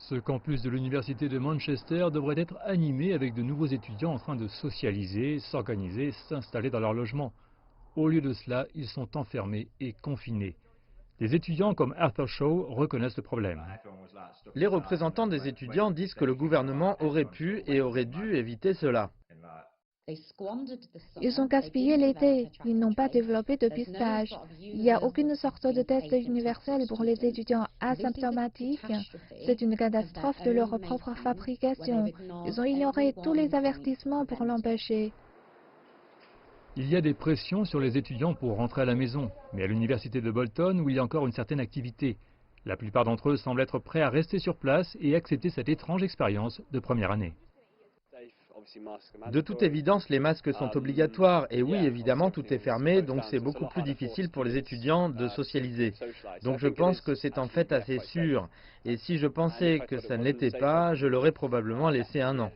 Ce campus de l'université de Manchester devrait être animé avec de nouveaux étudiants en train de socialiser, s'organiser, s'installer dans leur logement. Au lieu de cela, ils sont enfermés et confinés. Des étudiants comme Arthur Shaw reconnaissent le problème. Les représentants des étudiants disent que le gouvernement aurait pu et aurait dû éviter cela. Ils ont gaspillé l'été, ils n'ont pas développé de pistage. Il n'y a aucune sorte de test universel pour les étudiants asymptomatiques. C'est une catastrophe de leur propre fabrication. Ils ont ignoré tous les avertissements pour l'empêcher. Il y a des pressions sur les étudiants pour rentrer à la maison, mais à l'université de Bolton où il y a encore une certaine activité. La plupart d'entre eux semblent être prêts à rester sur place et accepter cette étrange expérience de première année. De toute évidence, les masques sont obligatoires et oui, évidemment, tout est fermé, donc c'est beaucoup plus difficile pour les étudiants de socialiser. Donc je pense que c'est en fait assez sûr. Et si je pensais que ça ne l'était pas, je l'aurais probablement laissé 1 an.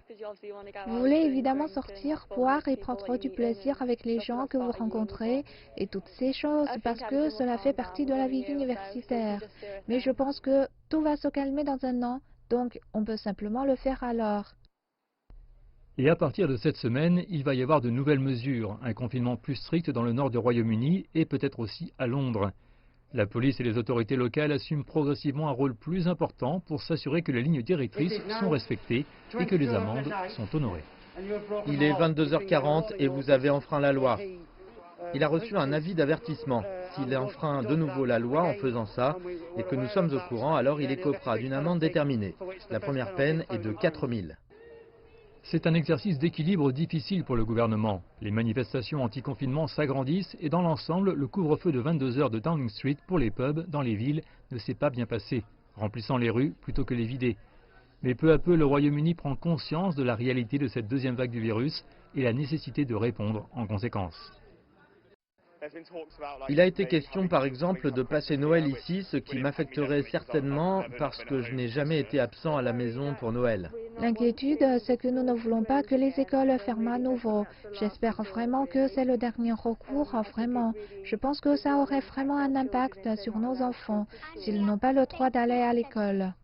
Vous voulez évidemment sortir, boire et prendre du plaisir avec les gens que vous rencontrez et toutes ces choses parce que cela fait partie de la vie universitaire. Mais je pense que tout va se calmer dans 1 an, donc on peut simplement le faire alors. Et à partir de cette semaine, il va y avoir de nouvelles mesures, un confinement plus strict dans le nord du Royaume-Uni et peut-être aussi à Londres. La police et les autorités locales assument progressivement un rôle plus important pour s'assurer que les lignes directrices sont respectées et que les amendes sont honorées. Il est 22h40 et vous avez enfreint la loi. Il a reçu un avis d'avertissement. S'il enfreint de nouveau la loi en faisant ça et que nous sommes au courant, alors il écopera d'une amende déterminée. La première peine est de 4 000. C'est un exercice d'équilibre difficile pour le gouvernement. Les manifestations anti-confinement s'agrandissent et dans l'ensemble, le couvre-feu de 22 heures de Downing Street pour les pubs dans les villes ne s'est pas bien passé, remplissant les rues plutôt que les vider. Mais peu à peu, le Royaume-Uni prend conscience de la réalité de cette deuxième vague du virus et la nécessité de répondre en conséquence. Il a été question par exemple de passer Noël ici, ce qui m'affecterait certainement parce que je n'ai jamais été absent à la maison pour Noël. L'inquiétude, c'est que nous ne voulons pas que les écoles ferment à nouveau. J'espère vraiment que c'est le dernier recours, vraiment. Je pense que ça aurait vraiment un impact sur nos enfants s'ils n'ont pas le droit d'aller à l'école.